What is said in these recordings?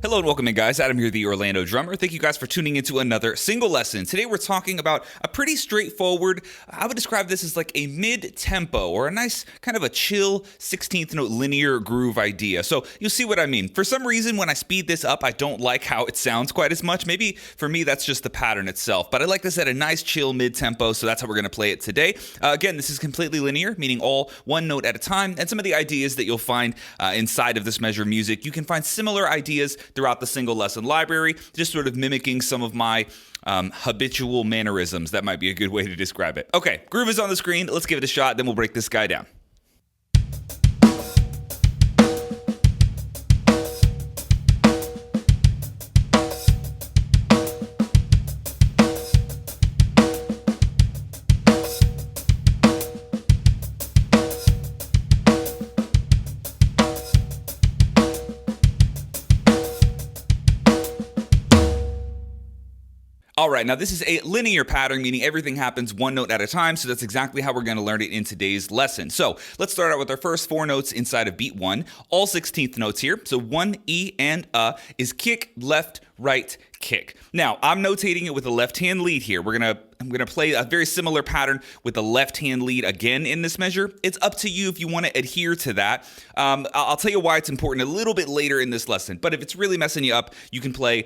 Hello and welcome in, guys. Adam here, the Orlando Drummer. Thank you guys for tuning into another single lesson. Today we're talking about a pretty straightforward, I would describe this as like a mid-tempo or a nice kind of a chill 16th note linear groove idea. So you'll see what I mean. For some reason, when I speed this up, I don't like how it sounds quite as much. Maybe for me, that's just the pattern itself. But I like this at a nice chill mid-tempo, so that's how we're going to play it today. Again, this is completely linear, meaning all one note at a time. And some of the ideas that you'll find inside of this measure of music, you can find similar ideas throughout the single lesson library, just sort of mimicking some of my habitual mannerisms. That might be a good way to describe it. Okay, groove is on the screen. Let's give it a shot, then we'll break this guy down. All right, now this is a linear pattern, meaning everything happens one note at a time, so that's exactly how we're going to learn it in today's lesson. So let's start out with our first four notes inside of beat one, all 16th notes here. So 1, E, and is kick, left, right, kick. Now, I'm notating it with a left-hand lead here. I'm gonna play a very similar pattern with the left-hand lead again in this measure. It's up to you if you want to adhere to that. I'll tell you why it's important a little bit later in this lesson, but if it's really messing you up, you can play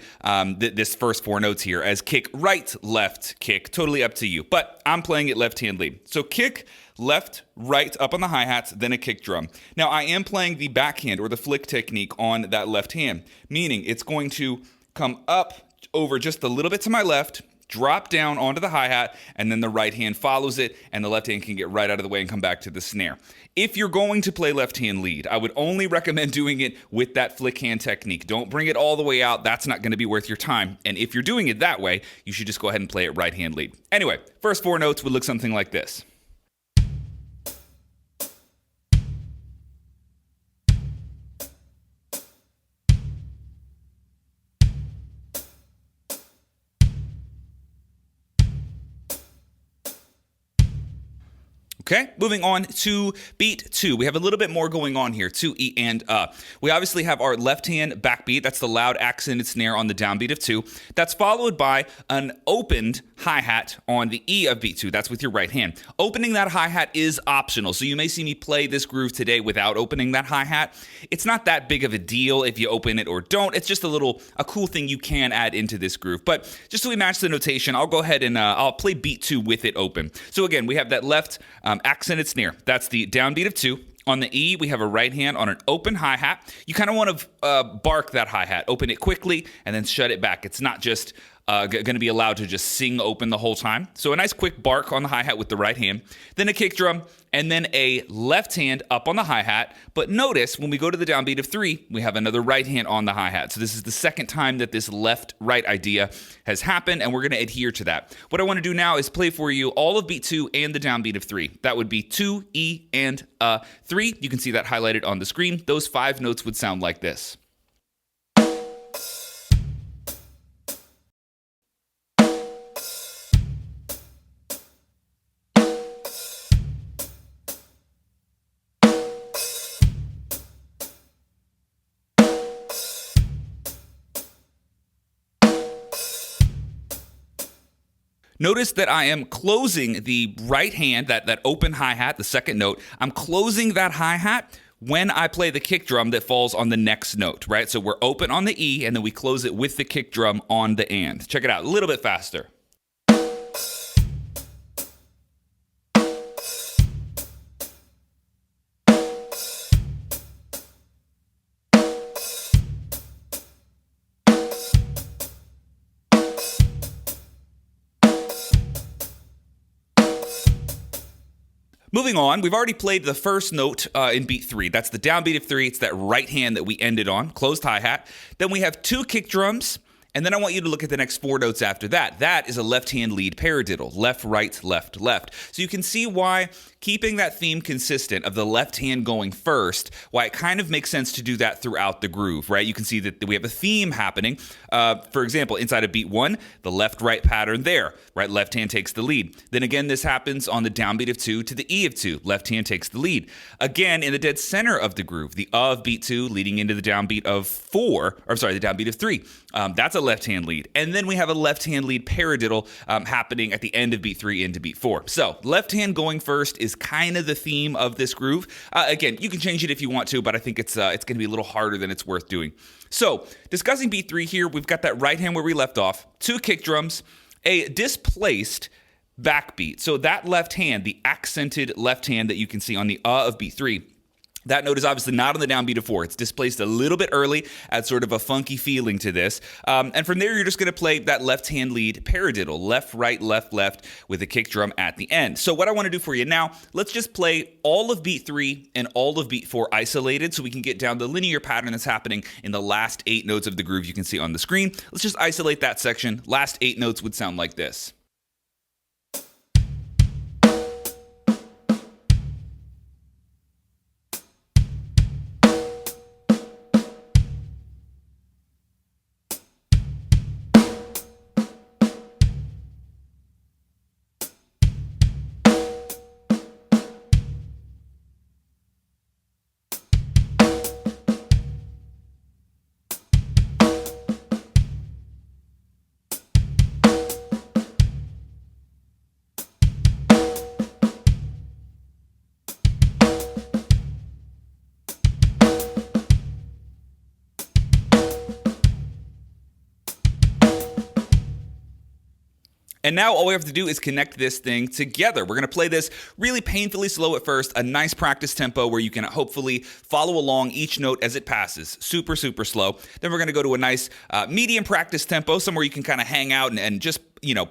this first four notes here as kick, right, left, kick, totally up to you. But I'm playing it left-hand lead. So kick, left, right, up on the hi-hats, then a kick drum. Now, I am playing the backhand or the flick technique on that left hand, meaning it's going to come up over just a little bit to my left, drop down onto the hi-hat, and then the right hand follows it, and the left hand can get right out of the way and come back to the snare. If you're going to play left hand lead, I would only recommend doing it with that flick hand technique. Don't bring it all the way out. That's not going to be worth your time. And if you're doing it that way, you should just go ahead and play it right hand lead. Anyway, first four notes would look something like this. Okay, moving on to beat two. We have a little bit more going on here, 2, E, and We obviously have our left hand backbeat. That's the loud accented snare on the downbeat of 2. That's followed by an opened hi-hat on the E of beat 2. That's with your right hand. Opening that hi-hat is optional, so you may see me play this groove today without opening that hi-hat. It's not that big of a deal if you open it or don't. It's just a cool thing you can add into this groove. But just so we match the notation, I'll go ahead and I'll play beat 2 with it open. So again, we have that left accented snare. That's the downbeat of 2. On the E, we have a right hand on an open hi-hat. You kind of want to bark that hi-hat, open it quickly, and then shut it back. It's not just going to be allowed to just sing open the whole time. So a nice quick bark on the hi-hat with the right hand, then a kick drum, and then a left hand up on the hi-hat. But notice when we go to the downbeat of 3, we have another right hand on the hi-hat. So this is the second time that this left-right idea has happened, and we're going to adhere to that. What I want to do now is play for you all of beat 2 and the downbeat of 3. That would be 2, E, and 3. You can see that highlighted on the screen. Those 5 notes would sound like this. Notice that I am closing the right hand, that open hi-hat, the second note. I'm closing that hi-hat when I play the kick drum that falls on the next note, right? So we're open on the E, and then we close it with the kick drum on the and. Check it out, a little bit faster. Moving on, we've already played the first note in beat 3. That's the downbeat of 3. It's that right hand that we ended on, closed hi-hat. Then we have 2 kick drums And then I want you to look at the next 4 notes after that. That is a left-hand lead paradiddle, left, right, left, left. So you can see why keeping that theme consistent of the left hand going first, why it kind of makes sense to do that throughout the groove, right? You can see that we have a theme happening. For example, inside of beat 1, the left-right pattern there, right? Left hand takes the lead. Then again, this happens on the downbeat of 2 to the E of 2. Left hand takes the lead. Again, in the dead center of the groove, the of beat 2 leading into the downbeat of 4, or sorry, the downbeat of 3. That's a left-hand lead. And then we have a left-hand lead paradiddle happening at the end of beat 3 into beat 4. So left hand going first is kind of the theme of this groove. Again, you can change it if you want to, but I think it's going to be a little harder than it's worth doing. So discussing beat 3 here, we've got that right hand where we left off, 2 kick drums, a displaced backbeat. So that left hand, the accented left hand that you can see on the of beat 3, that note is obviously not on the downbeat of 4. It's displaced a little bit early, adds sort of a funky feeling to this. And from there, you're just going to play that left-hand lead paradiddle, left, right, left, left, with a kick drum at the end. So what I want to do for you now, let's just play all of beat 3 and all of beat 4 isolated so we can get down the linear pattern that's happening in the last 8 notes of the groove you can see on the screen. Let's just isolate that section. Last 8 notes would sound like this. And now all we have to do is connect this thing together. We're going to play this really painfully slow at first, a nice practice tempo where you can hopefully follow along each note as it passes. Super, super slow. Then we're going to go to a nice medium practice tempo, somewhere you can kind of hang out and just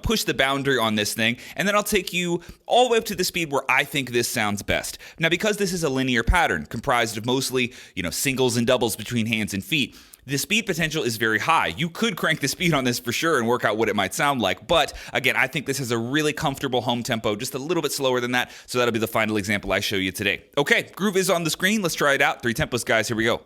push the boundary on this thing. And then I'll take you all the way up to the speed where I think this sounds best. Now, because this is a linear pattern comprised of mostly, singles and doubles between hands and feet, the speed potential is very high. You could crank the speed on this for sure and work out what it might sound like. But again, I think this is a really comfortable home tempo, just a little bit slower than that. So that'll be the final example I show you today. Okay, groove is on the screen. Let's try it out. 3 tempos, guys. Here we go.